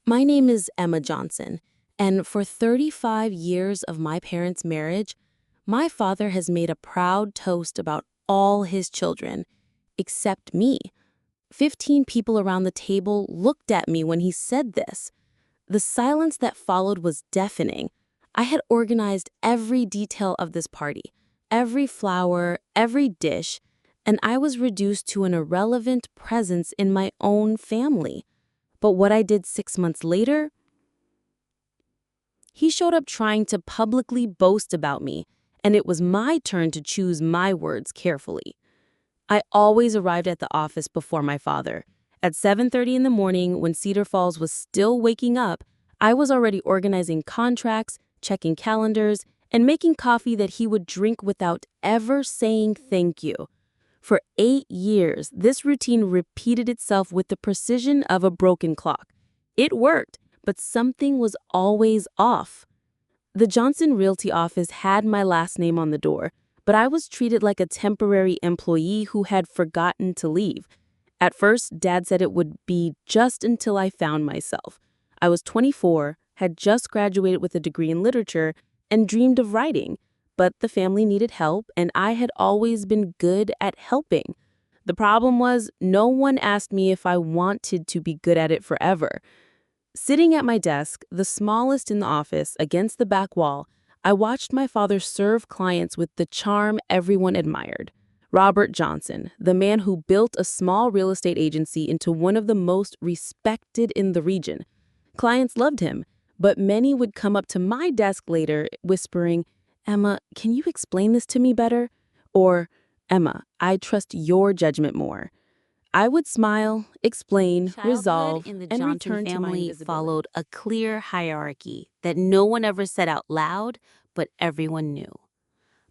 My name is Emma Johnson, and for 35 years of my parents' marriage, my father has made a proud toast about all his children, except me. 15 people around the table looked at me when he said this. The silence that followed was deafening. I had organized every detail of this party, every flower, every dish, and I was reduced to an irrelevant presence in my own family. But what I did 6 months later, he showed up trying to publicly boast about me, and it was my turn to choose my words carefully. I always arrived at the office before my father. At 7:30 in the morning, when Cedar Falls was still waking up, I was already organizing contracts, checking calendars, and making coffee that he would drink without ever saying thank you. For 8 years, this routine repeated itself with the precision of a broken clock. It worked, but something was always off. The Johnson Realty office had my last name on the door, but I was treated like a temporary employee who had forgotten to leave. At first, Dad said it would be just until I found myself. I was 24, had just graduated with a degree in literature, and dreamed of writing. But the family needed help, and I had always been good at helping. The problem was, no one asked me if I wanted to be good at it forever. Sitting at my desk, the smallest in the office, against the back wall, I watched my father serve clients with the charm everyone admired. Robert Johnson, the man who built a small real estate agency into one of the most respected in the region. Clients loved him, but many would come up to my desk later whispering, "Emma, can you explain this to me better?" Or, "Emma, I trust your judgment more." I would smile, explain, resolve, In the and Johnson return to my family invisibility. followed a clear hierarchy that no one ever said out loud, but everyone knew.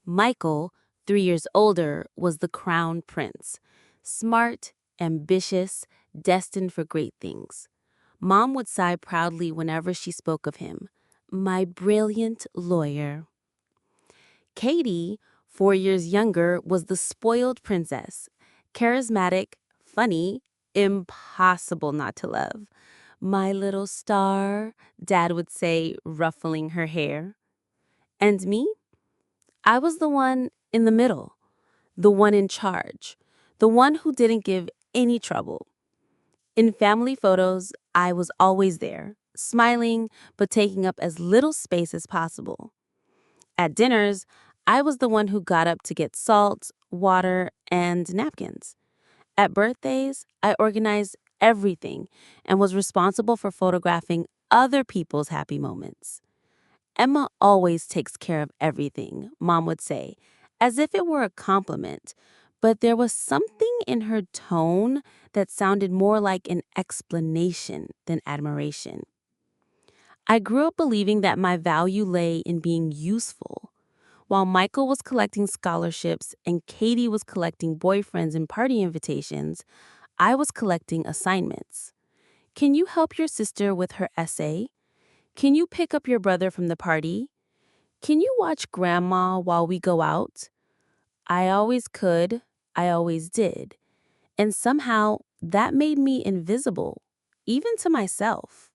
Michael, 3 years older, was the crown prince. Smart, ambitious, destined for great things. Mom would sigh proudly whenever she spoke of him. My brilliant lawyer. Katie, 4 years younger, was the spoiled princess. Charismatic, funny, impossible not to love. My little star, Dad would say, ruffling her hair. And me? I was the one in the middle, the one in charge, the one who didn't give any trouble. In family photos, I was always there, smiling but taking up as little space as possible. At dinners, I was the one who got up to get salt, water, and napkins. At birthdays, I organized everything and was responsible for photographing other people's happy moments. Emma always takes care of everything, Mom would say, as if it were a compliment. But there was something in her tone that sounded more like an explanation than admiration. I grew up believing that my value lay in being useful. While Michael was collecting scholarships and Katie was collecting boyfriends and party invitations, I was collecting assignments. Can you help your sister with her essay? Can you pick up your brother from the party? Can you watch Grandma while we go out? I always could, I always did. And somehow that made me invisible, even to myself.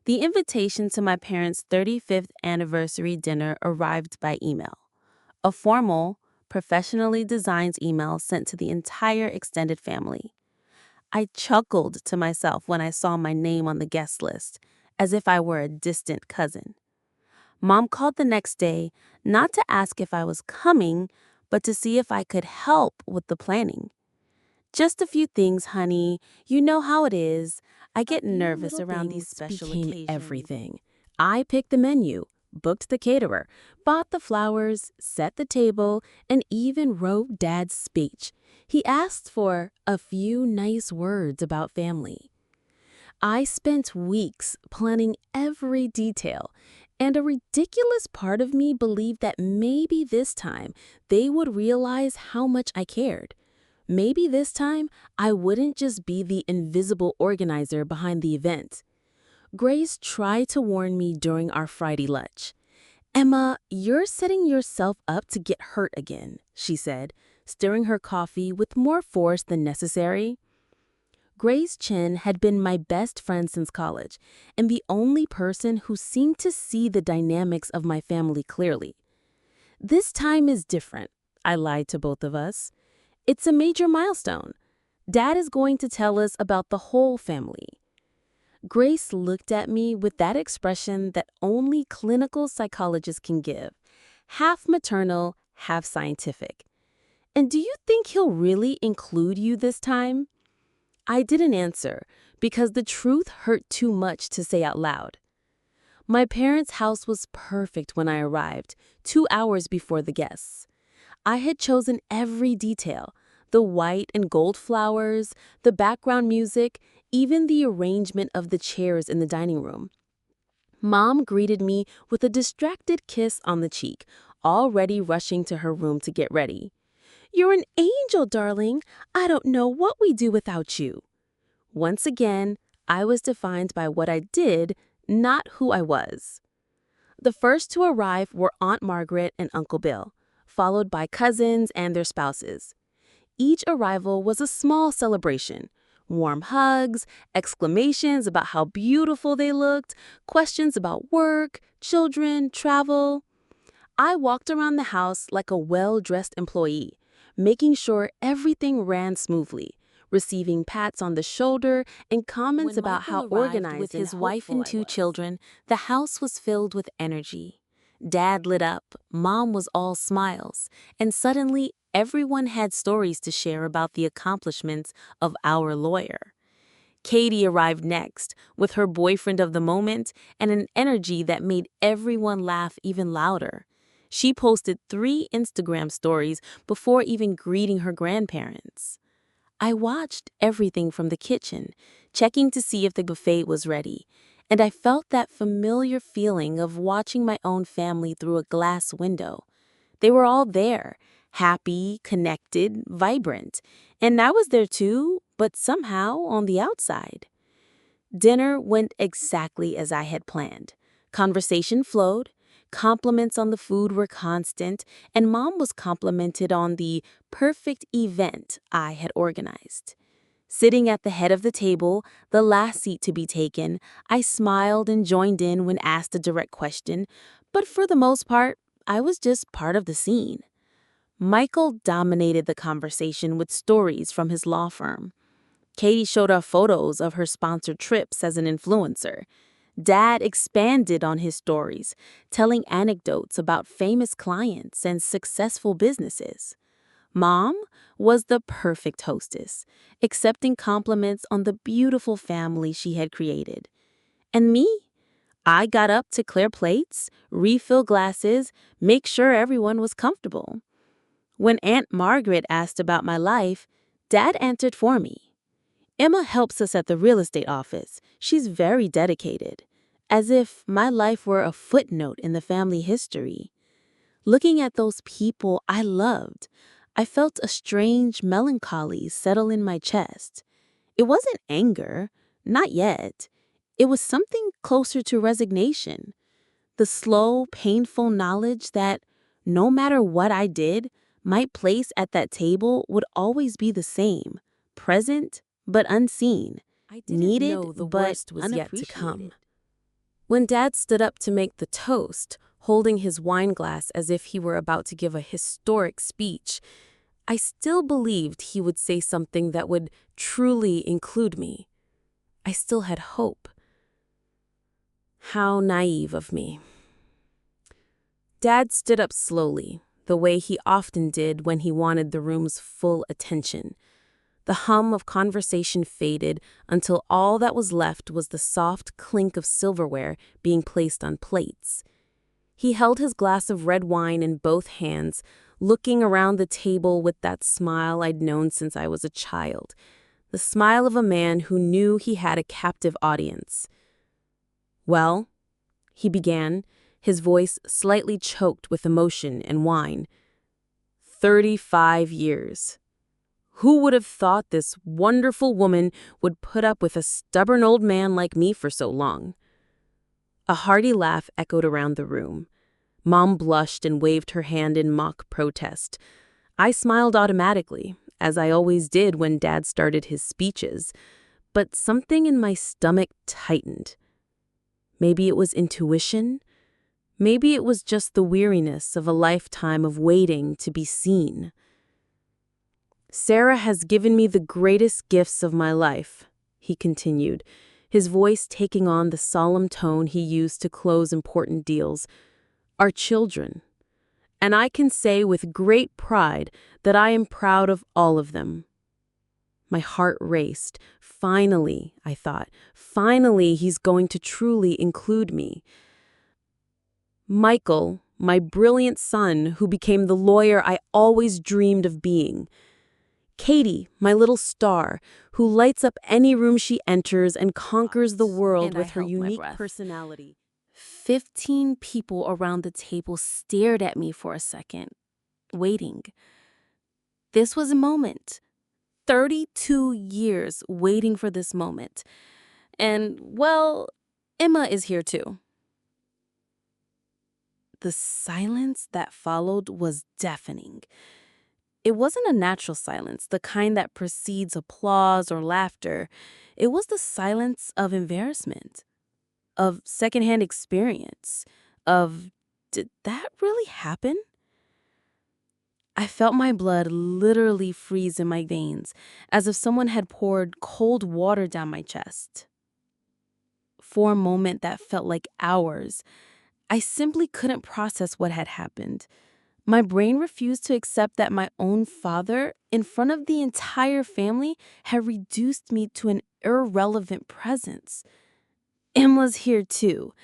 The invitation to my parents' 35th anniversary dinner arrived by email. A formal, professionally designed email sent to the entire extended family. I chuckled to myself when I saw my name on the guest list, as if I were a distant cousin. Mom called the next day, not to ask if I was coming, but to see if I could help with the planning. Just a few things, honey. You know how it is. I get nervous around these special became occasions. everything. I picked the menu, booked the caterer, bought the flowers, set the table, and even wrote Dad's speech. He asked for a few nice words about family. I spent weeks planning every detail, and a ridiculous part of me believed that maybe this time they would realize how much I cared. Maybe this time I wouldn't just be the invisible organizer behind the event. Grace tried to warn me during our Friday lunch. "Emma, you're setting yourself up to get hurt again," she said, stirring her coffee with more force than necessary. Grace Chin had been my best friend since college, and the only person who seemed to see the dynamics of my family clearly. "This time is different," I lied to both of us. "It's a major milestone. Dad is going to tell us about the whole family." Grace looked at me with that expression that only clinical psychologists can give, half maternal, half scientific. "And do you think he'll really include you this time?" I didn't answer because the truth hurt too much to say out loud. My parents' house was perfect when I arrived, 2 hours before the guests. I had chosen every detail: the white and gold flowers, the background music, even the arrangement of the chairs in the dining room. Mom greeted me with a distracted kiss on the cheek, already rushing to her room to get ready. "You're an angel, darling. I don't know what we'd do without you." Once again, I was defined by what I did, not who I was. The first to arrive were Aunt Margaret and Uncle Bill, followed by cousins and their spouses. Each arrival was a small celebration. Warm hugs, exclamations about how beautiful they looked, questions about work, children, travel. I walked around the house like a well-dressed employee, making sure everything ran smoothly, receiving pats on the shoulder and comments When about Michael how arrived organized with and his wife hopeful and I two was. children, the house was filled with energy. Dad lit up, Mom was all smiles, and suddenly everyone had stories to share about the accomplishments of our lawyer. Katie arrived next, with her boyfriend of the moment and an energy that made everyone laugh even louder. She posted 3 Instagram stories before even greeting her grandparents. I watched everything from the kitchen, checking to see if the buffet was ready, and I felt that familiar feeling of watching my own family through a glass window. They were all there, happy, connected, vibrant, and I was there too, but somehow on the outside. Dinner went exactly as I had planned. Conversation flowed, compliments on the food were constant, and Mom was complimented on the perfect event I had organized. Sitting at the head of the table, the last seat to be taken, I smiled and joined in when asked a direct question, but for the most part, I was just part of the scene. Michael dominated the conversation with stories from his law firm. Katie showed off photos of her sponsored trips as an influencer. Dad expanded on his stories, telling anecdotes about famous clients and successful businesses. Mom was the perfect hostess, accepting compliments on the beautiful family she had created. And me? I got up to clear plates, refill glasses, make sure everyone was comfortable. When Aunt Margaret asked about my life, Dad answered for me. "Emma helps us at the real estate office. She's very dedicated." As if my life were a footnote in the family history. Looking at those people I loved, I felt a strange melancholy settle in my chest. It wasn't anger, not yet. It was something closer to resignation. The slow, painful knowledge that no matter what I did, my place at that table would always be the same, present but unseen, I didn't needed know the but worst was yet to come. unappreciated. When Dad stood up to make the toast, holding his wine glass as if he were about to give a historic speech, I still believed he would say something that would truly include me. I still had hope. How naive of me. Dad stood up slowly, the way he often did when he wanted the room's full attention. The hum of conversation faded until all that was left was the soft clink of silverware being placed on plates. He held his glass of red wine in both hands, looking around the table with that smile I'd known since I was a child, the smile of a man who knew he had a captive audience. "Well," he began, his voice slightly choked with emotion and wine. 35 years. Who would have thought this wonderful woman would put up with a stubborn old man like me for so long?" A hearty laugh echoed around the room. Mom blushed and waved her hand in mock protest. I smiled automatically, as I always did when Dad started his speeches. but something in my stomach tightened. Maybe it was intuition. Maybe it was just the weariness of a lifetime of waiting to be seen. Sarah has given me the greatest gifts of my life, he continued, his voice taking on the solemn tone he used to close important deals. Our children. And I can say with great pride that I am proud of all of them. My heart raced. Finally, I thought, finally he's going to truly include me. Michael, my brilliant son who became the lawyer I always dreamed of being. Katie, my little star, who lights up any room she enters and conquers the world And I with her held my unique breath. personality. 15 people around the table stared at me for a second, waiting. This was a moment. 32 years waiting for this moment. And, well, Emma is here too. The silence that followed was deafening. It wasn't a natural silence, the kind that precedes applause or laughter. It was the silence of embarrassment, of secondhand experience, of, did that really happen? I felt my blood literally freeze in my veins, as if someone had poured cold water down my chest. For a moment that felt like hours, I simply couldn't process what had happened. My brain refused to accept that my own father, in front of the entire family, had reduced me to an irrelevant presence. Emma's here too,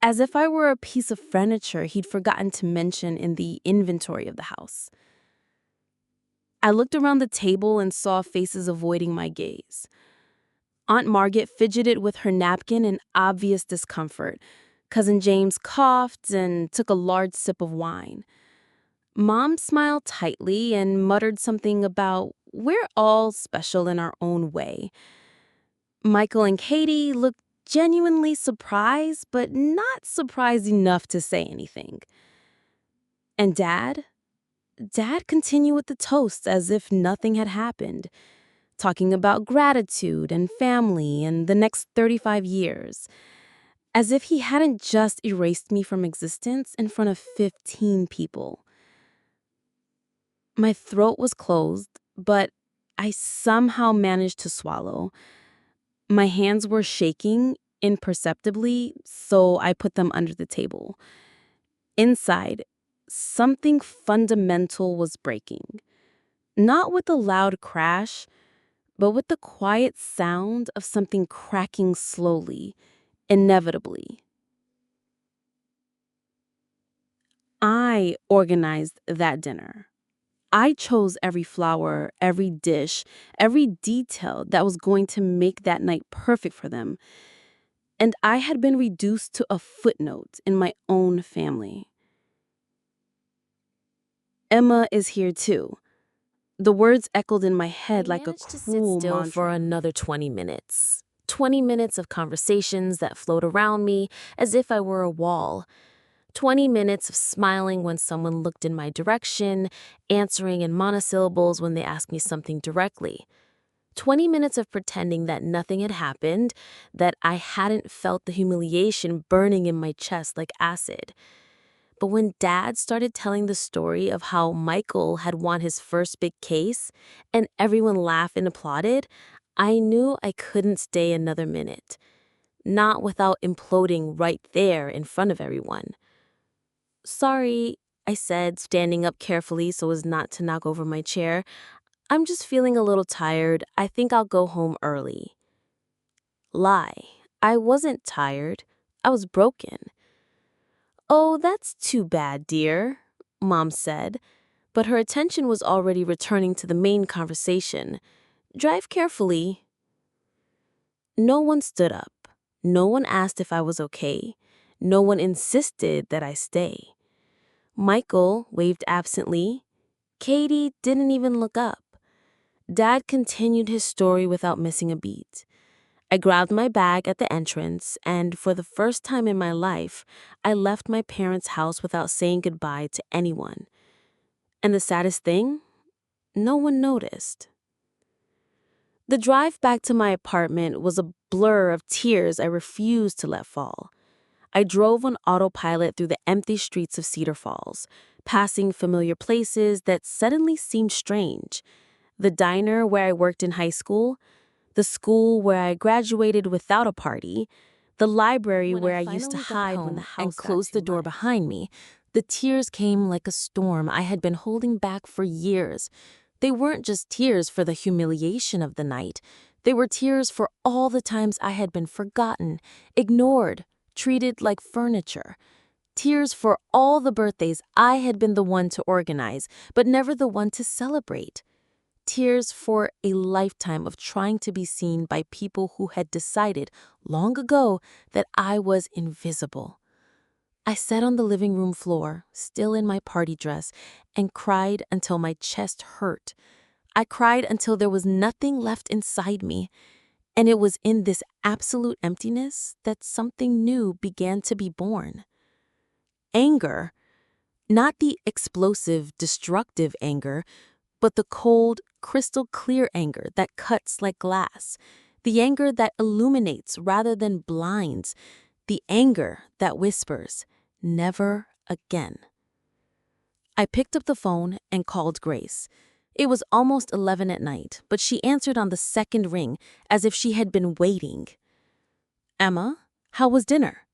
as if I were a piece of furniture he'd forgotten to mention in the inventory of the house. I looked around the table and saw faces avoiding my gaze. Aunt Margaret fidgeted with her napkin in obvious discomfort. Cousin James coughed and took a large sip of wine. Mom smiled tightly and muttered something about, "We're all special in our own way." Michael and Katie looked genuinely surprised, but not surprised enough to say anything. And Dad? Dad continued with the toast as if nothing had happened, talking about gratitude and family and the next 35 years, as if he hadn't just erased me from existence in front of 15 people. My throat was closed, but I somehow managed to swallow. My hands were shaking imperceptibly, so I put them under the table. Inside, something fundamental was breaking. Not with a loud crash, but with the quiet sound of something cracking slowly, inevitably. I organized that dinner. I chose every flower, every dish, every detail that was going to make that night perfect for them. And I had been reduced to a footnote in my own family. Emma is here too. The words echoed in my head like a cruel still mantra. for another 20 minutes. 20 minutes of conversations that flowed around me as if I were a wall. 20 minutes of smiling when someone looked in my direction, answering in monosyllables when they asked me something directly. 20 minutes of pretending that nothing had happened, that I hadn't felt the humiliation burning in my chest like acid. But when Dad started telling the story of how Michael had won his first big case and everyone laughed and applauded, I knew I couldn't stay another minute. Not without imploding right there in front of everyone. "Sorry," I said, standing up carefully so as not to knock over my chair. "I'm just feeling a little tired. I think I'll go home early." Lie. I wasn't tired. I was broken. "Oh, that's too bad, dear," Mom said, but her attention was already returning to the main conversation. "Drive carefully." No one stood up. No one asked if I was okay. No one insisted that I stay. Michael waved absently. Katie didn't even look up. Dad continued his story without missing a beat. I grabbed my bag at the entrance, and for the first time in my life, I left my parents' house without saying goodbye to anyone. And the saddest thing? No one noticed. The drive back to my apartment was a blur of tears I refused to let fall. I drove on autopilot through the empty streets of Cedar Falls, passing familiar places that suddenly seemed strange. The diner where I worked in high school, the school where I graduated without a party, the library where I used to hide when the house and close the door behind me. The tears came like a storm I had been holding back for years. They weren't just tears for the humiliation of the night. They were tears for all the times I had been forgotten, ignored, treated like furniture. Tears for all the birthdays I had been the one to organize, but never the one to celebrate. Tears for a lifetime of trying to be seen by people who had decided long ago that I was invisible. I sat on the living room floor, still in my party dress, and cried until my chest hurt. I cried until there was nothing left inside me. And it was in this absolute emptiness that something new began to be born. Anger, not the explosive, destructive anger, but the cold, crystal clear anger that cuts like glass, the anger that illuminates rather than blinds, the anger that whispers, "Never again." I picked up the phone and called Grace. It was almost 11 at night, but she answered on the second ring as if she had been waiting. "Emma, how was dinner?"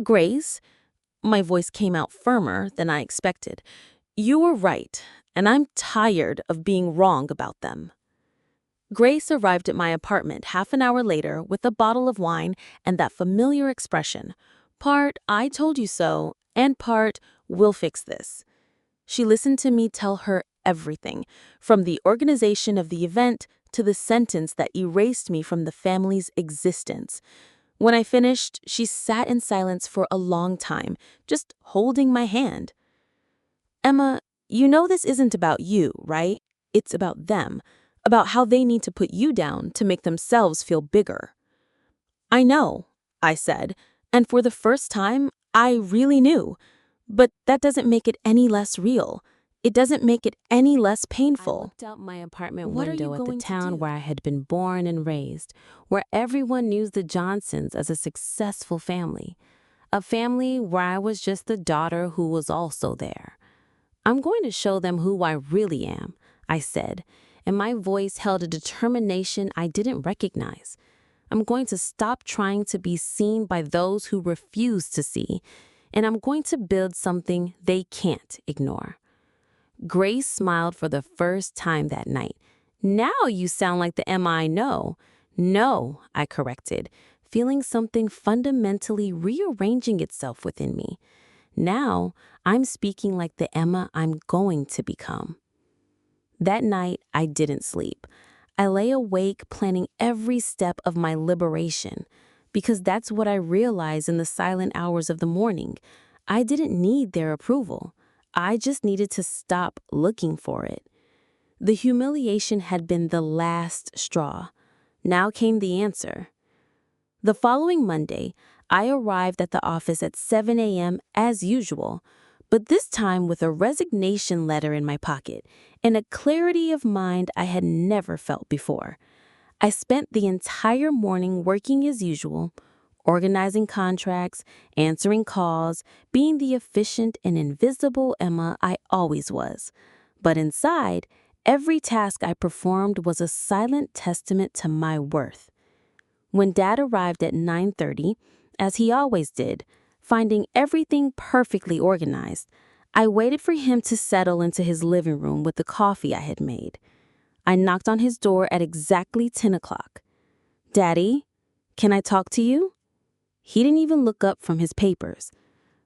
"Grace," my voice came out firmer than I expected. "You were right, and I'm tired of being wrong about them." Grace arrived at my apartment half an hour later with a bottle of wine and that familiar expression, part "I told you so" and part "we'll fix this." She listened to me tell her everything, from the organization of the event to the sentence that erased me from the family's existence. When I finished, she sat in silence for a long time, just holding my hand. "Emma, you know this isn't about you, right? It's about them, about how they need to put you down to make themselves feel bigger." "I know," I said, and for the first time, I really knew. But that doesn't make it any less real. It doesn't make it any less painful. I looked out my apartment window at the town where I had been born and raised, where everyone knew the Johnsons as a successful family. A family where I was just the daughter who was also there. "I'm going to show them who I really am," I said, and my voice held a determination I didn't recognize. "I'm going to stop trying to be seen by those who refuse to see, and I'm going to build something they can't ignore." Grace smiled for the first time that night. "Now you sound like the Emma I know." "No," I corrected, feeling something fundamentally rearranging itself within me. "Now I'm speaking like the Emma I'm going to become." That night, I didn't sleep. I lay awake planning every step of my liberation, because that's what I realized in the silent hours of the morning. I didn't need their approval. I just needed to stop looking for it. The humiliation had been the last straw. Now came the answer. The following Monday, I arrived at the office at 7 a.m. as usual, but this time with a resignation letter in my pocket and a clarity of mind I had never felt before. I spent the entire morning working as usual, organizing contracts, answering calls, being the efficient and invisible Emma I always was. But inside, every task I performed was a silent testament to my worth. When Dad arrived at 9:30, as he always did, finding everything perfectly organized, I waited for him to settle into his living room with the coffee I had made. I knocked on his door at exactly 10 o'clock. "Daddy, can I talk to you?" He didn't even look up from his papers.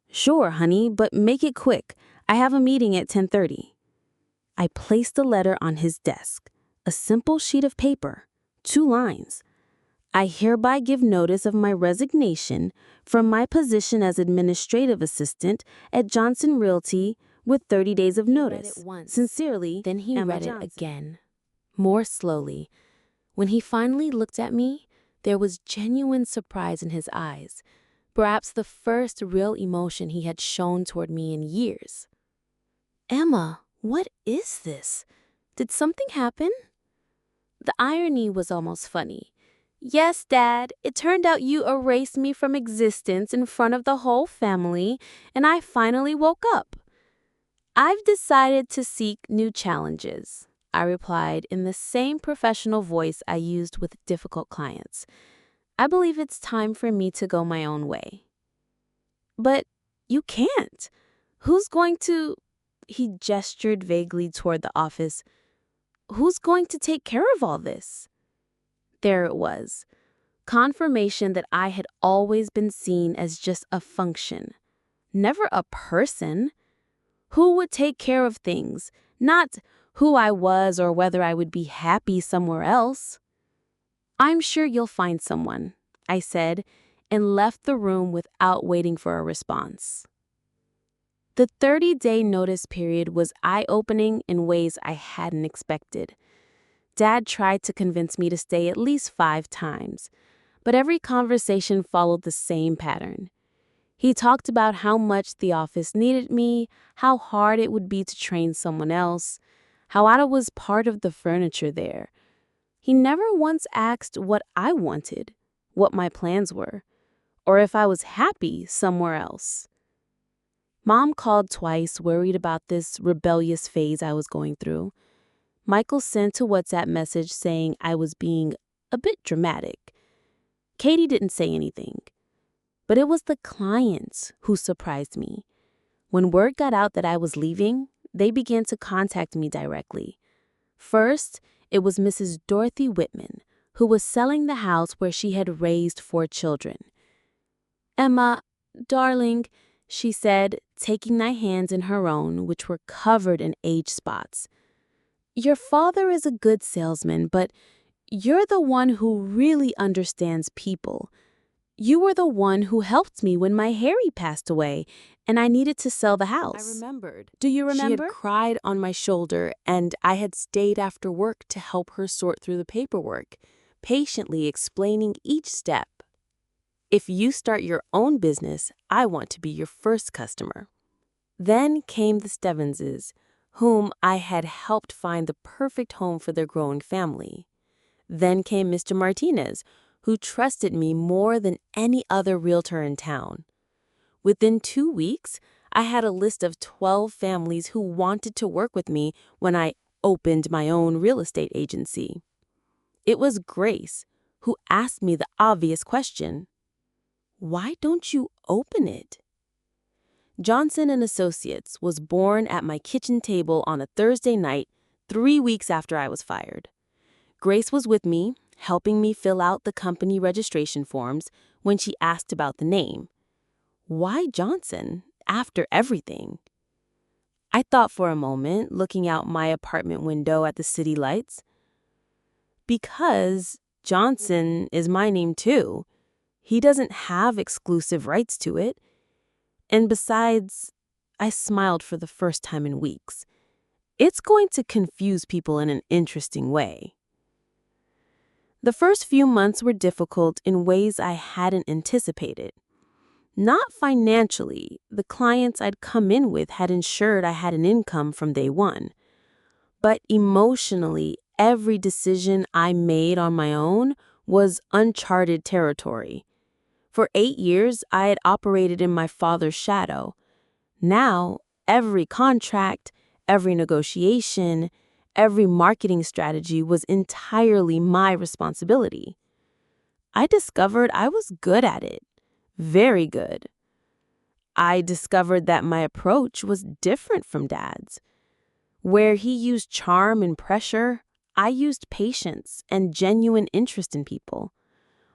"Sure, honey, but make it quick. I have a meeting at 10:30. I placed the letter on his desk, a simple sheet of paper, 2 lines. "I hereby give notice of my resignation from my position as administrative assistant at Johnson Realty with 30 days of notice. Sincerely, Then he Emma read it Johnson." again, more slowly. When he finally looked at me, there was genuine surprise in his eyes, perhaps the first real emotion he had shown toward me in years. "Emma, what is this? Did something happen?" The irony was almost funny. Yes, Dad, it turned out you erased me from existence in front of the whole family, and I finally woke up. I've decided to seek new challenges, I replied in the same professional voice I used with difficult clients. I believe it's time for me to go my own way. But you can't. Who's going to... He gestured vaguely toward the office. Who's going to take care of all this? There it was. Confirmation that I had always been seen as just a function, never a person. Who would take care of things, not who I was or whether I would be happy somewhere else. I'm sure you'll find someone, I said, and left the room without waiting for a response. The 30-day notice period was eye-opening in ways I hadn't expected. Dad tried to convince me to stay at least 5 times, but every conversation followed the same pattern. He talked about how much the office needed me, how hard it would be to train someone else, how I was part of the furniture there. He never once asked what I wanted, what my plans were, or if I was happy somewhere else. Mom called twice, worried about this rebellious phase I was going through. Michael sent a WhatsApp message saying I was being a bit dramatic. Katie didn't say anything. But it was the clients who surprised me. When word got out that I was leaving, they began to contact me directly. First, it was Mrs. Dorothy Whitman, who was selling the house where she had raised 4 children. "Emma, darling," she said, taking my hands in her own, which were covered in age spots. "Your father is a good salesman, but you're the one who really understands people. You were the one who helped me when my Harry passed away, and I needed to sell the house." I remembered. Do you She remember? had cried on my shoulder, and I had stayed after work to help her sort through the paperwork, patiently explaining each step. "If you start your own business, I want to be your first customer." Then came the Stevenses, whom I had helped find the perfect home for their growing family. Then came Mr. Martinez, who trusted me more than any other realtor in town. Within 2 weeks, I had a list of 12 families who wanted to work with me when I opened my own real estate agency. It was Grace who asked me the obvious question: "Why don't you open it?" Johnson and Associates was born at my kitchen table on a Thursday night, 3 weeks after I was fired. Grace was with me, helping me fill out the company registration forms when she asked about the name. Why Johnson, after everything? I thought for a moment, looking out my apartment window at the city lights. Because Johnson is my name too. He doesn't have exclusive rights to it. And besides, I smiled for the first time in weeks. It's going to confuse people in an interesting way. The first few months were difficult in ways I hadn't anticipated. Not financially, the clients I'd come in with had ensured I had an income from day one. But emotionally, every decision I made on my own was uncharted territory. For 8 years, I had operated in my father's shadow. Now, every contract, every negotiation, every marketing strategy was entirely my responsibility. I discovered I was good at it, very good. I discovered that my approach was different from Dad's. Where he used charm and pressure, I used patience and genuine interest in people.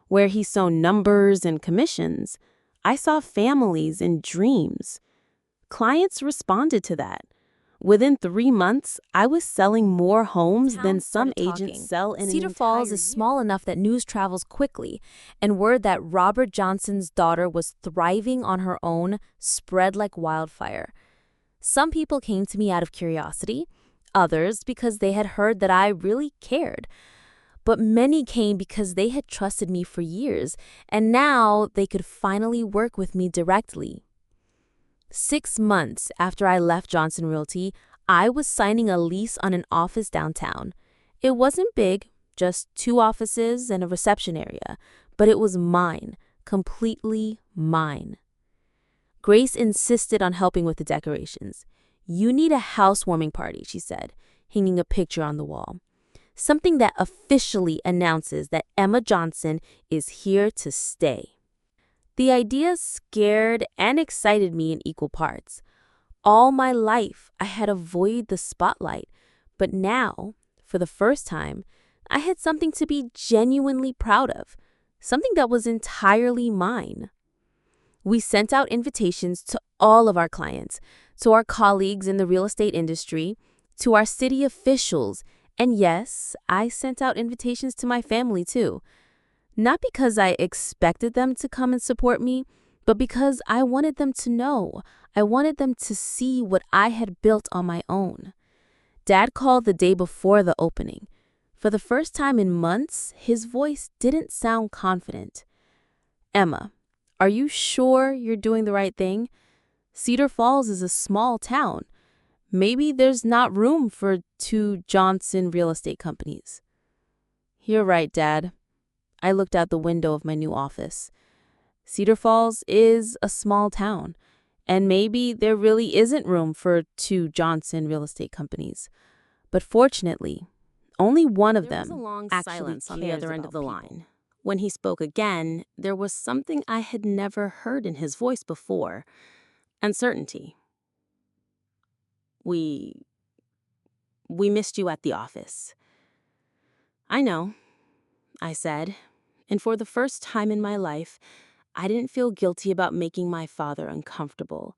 Where he saw numbers and commissions, I saw families and dreams. Clients responded to that. Within 3 months, I was selling more homes than some agents sell in an Cedar Falls entire is year. small enough that news travels quickly, and word that Robert Johnson's daughter was thriving on her own spread like wildfire. Some people came to me out of curiosity, others because they had heard that I really cared. But many came because they had trusted me for years, and now they could finally work with me directly. 6 months after I left Johnson Realty, I was signing a lease on an office downtown. It wasn't big, just 2 offices and a reception area, but it was mine, completely mine. Grace insisted on helping with the decorations. "You need a housewarming party," she said, hanging a picture on the wall. "Something that officially announces that Emma Johnson is here to stay." The idea scared and excited me in equal parts. All my life, I had avoided the spotlight, but now, for the first time, I had something to be genuinely proud of, something that was entirely mine. We sent out invitations to all of our clients, to our colleagues in the real estate industry, to our city officials, and yes, I sent out invitations to my family too. Not because I expected them to come and support me, but because I wanted them to know. I wanted them to see what I had built on my own. Dad called the day before the opening. For the first time in months, his voice didn't sound confident. "Emma, are you sure you're doing the right thing? Cedar Falls is a small town. Maybe there's not room for 2 Johnson real estate companies." "You're right, Dad." I looked out the window of my new office. Cedar Falls is a small town, and maybe there really isn't room for 2 Johnson real estate companies. But fortunately, only one of There was them a long actually silence on the cares other end of about the people. line. When he spoke again, there was something I had never heard in his voice before. Uncertainty. We missed you at the office." "I know," I said, and for the first time in my life, I didn't feel guilty about making my father uncomfortable.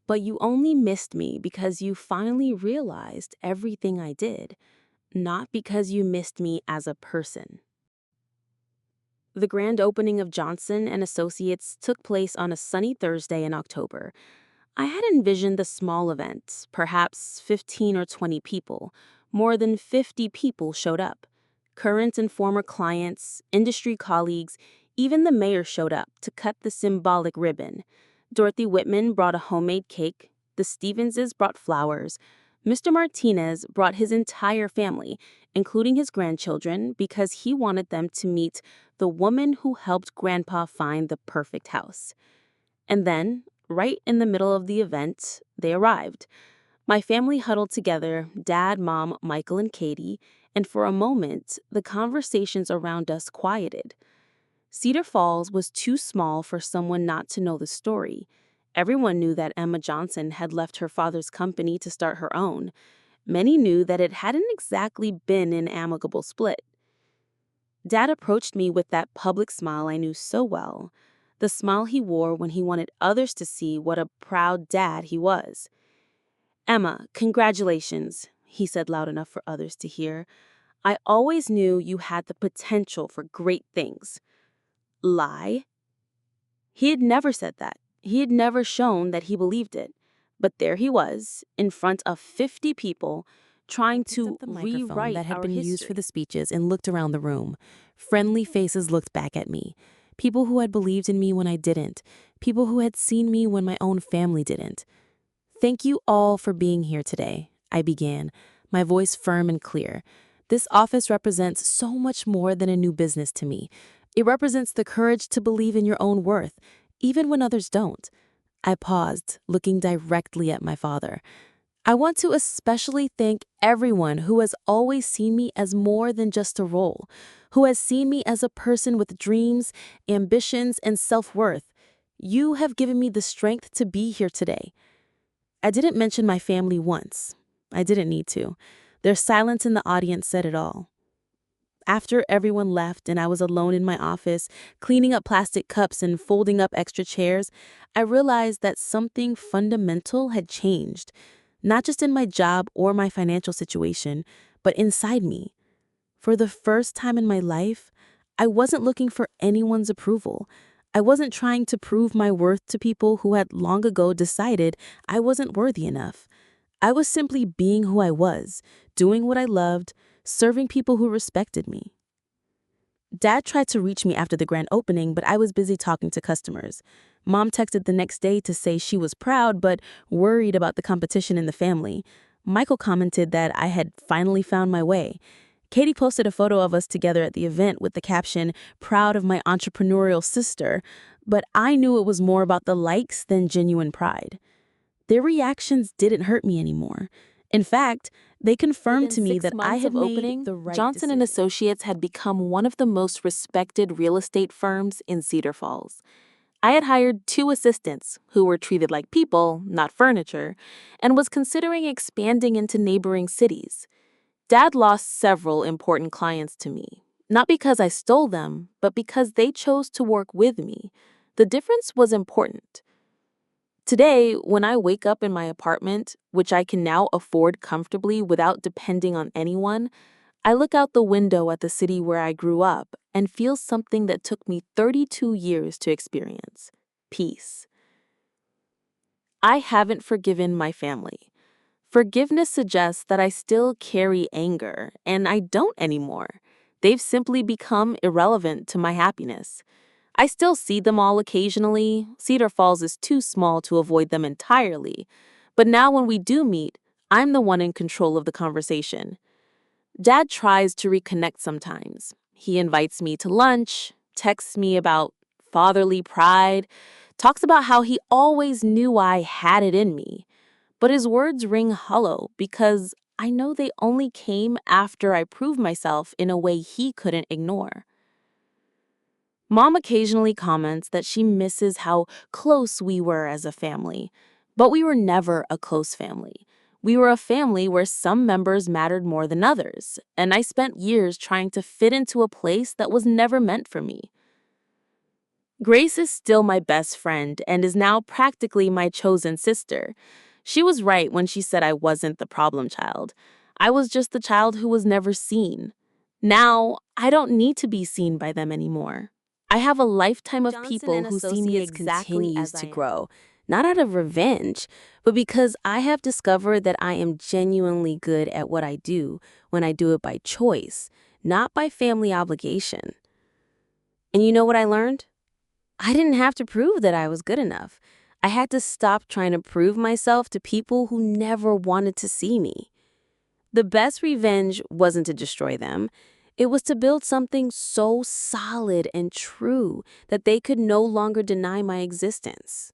"But you only missed me because you finally realized everything I did, not because you missed me as a person." The grand opening of Johnson and Associates took place on a sunny Thursday in October. I had envisioned the small event, perhaps 15 or 20 people. More than 50 people showed up. Current and former clients, industry colleagues, even the mayor showed up to cut the symbolic ribbon. Dorothy Whitman brought a homemade cake. The Stevenses brought flowers. Mr. Martinez brought his entire family, including his grandchildren, because he wanted them to meet the woman who helped Grandpa find the perfect house. And then, right in the middle of the event, they arrived. My family huddled together, Dad, Mom, Michael, and Katie, and for a moment, the conversations around us quieted. Cedar Falls was too small for someone not to know the story. Everyone knew that Emma Johnson had left her father's company to start her own. Many knew that it hadn't exactly been an amicable split. Dad approached me with that public smile I knew so well, the smile he wore when he wanted others to see what a proud dad he was. "Emma, congratulations," he said loud enough for others to hear. "I always knew you had the potential for great things." Lie? He had never said that. He had never shown that he believed it. But there he was, in front of 50 people, trying Picked to up the microphone rewrite that had our been used for history. the speeches and looked around the room. Friendly faces looked back at me. People who had believed in me when I didn't. People who had seen me when my own family didn't. "Thank you all for being here today," I began, my voice firm and clear. "This office represents so much more than a new business to me. It represents the courage to believe in your own worth, even when others don't." I paused, looking directly at my father. "I want to especially thank everyone who has always seen me as more than just a role, who has seen me as a person with dreams, ambitions, and self-worth. You have given me the strength to be here today." I didn't mention my family once. I didn't need to. Their silence in the audience said it all. After everyone left and I was alone in my office, cleaning up plastic cups and folding up extra chairs, I realized that something fundamental had changed, not just in my job or my financial situation, but inside me. For the first time in my life, I wasn't looking for anyone's approval. I wasn't trying to prove my worth to people who had long ago decided I wasn't worthy enough. I was simply being who I was, doing what I loved, serving people who respected me. Dad tried to reach me after the grand opening, but I was busy talking to customers. Mom texted the next day to say she was proud but worried about the competition in the family. Michael commented that I had finally found my way. Katie posted a photo of us together at the event with the caption, "Proud of my entrepreneurial sister," but I knew it was more about the likes than genuine pride. Their reactions didn't hurt me anymore. In fact, they confirmed Within to me 6 that I months had of made opening, the right Johnson and decision. Associates had become one of the most respected real estate firms in Cedar Falls. I had hired 2 assistants who were treated like people, not furniture, and was considering expanding into neighboring cities. Dad lost several important clients to me, not because I stole them, but because they chose to work with me. The difference was important. Today, when I wake up in my apartment, which I can now afford comfortably without depending on anyone, I look out the window at the city where I grew up and feel something that took me 32 years to experience: peace. I haven't forgiven my family. Forgiveness suggests that I still carry anger, and I don't anymore. They've simply become irrelevant to my happiness. I still see them all occasionally. Cedar Falls is too small to avoid them entirely. But now when we do meet, I'm the one in control of the conversation. Dad tries to reconnect sometimes. He invites me to lunch, texts me about fatherly pride, talks about how he always knew I had it in me. But his words ring hollow because I know they only came after I proved myself in a way he couldn't ignore. Mom occasionally comments that she misses how close we were as a family, but we were never a close family. We were a family where some members mattered more than others, and I spent years trying to fit into a place that was never meant for me. Grace is still my best friend and is now practically my chosen sister. She was right when she said I wasn't the problem child. I was just the child who was never seen. Now, I don't need to be seen by them anymore. I have a lifetime of Johnson people and who see me Associates exactly continues as to I am. grow, not out of revenge, but because I have discovered that I am genuinely good at what I do when I do it by choice, not by family obligation. And you know what I learned? I didn't have to prove that I was good enough. I had to stop trying to prove myself to people who never wanted to see me. The best revenge wasn't to destroy them. It was to build something so solid and true that they could no longer deny my existence.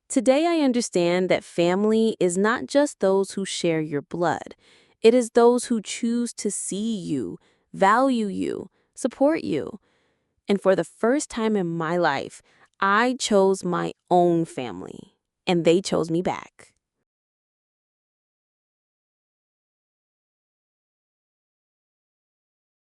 Today, I understand that family is not just those who share your blood. It is those who choose to see you, value you, support you. And for the first time in my life, I chose my own family, and they chose me back.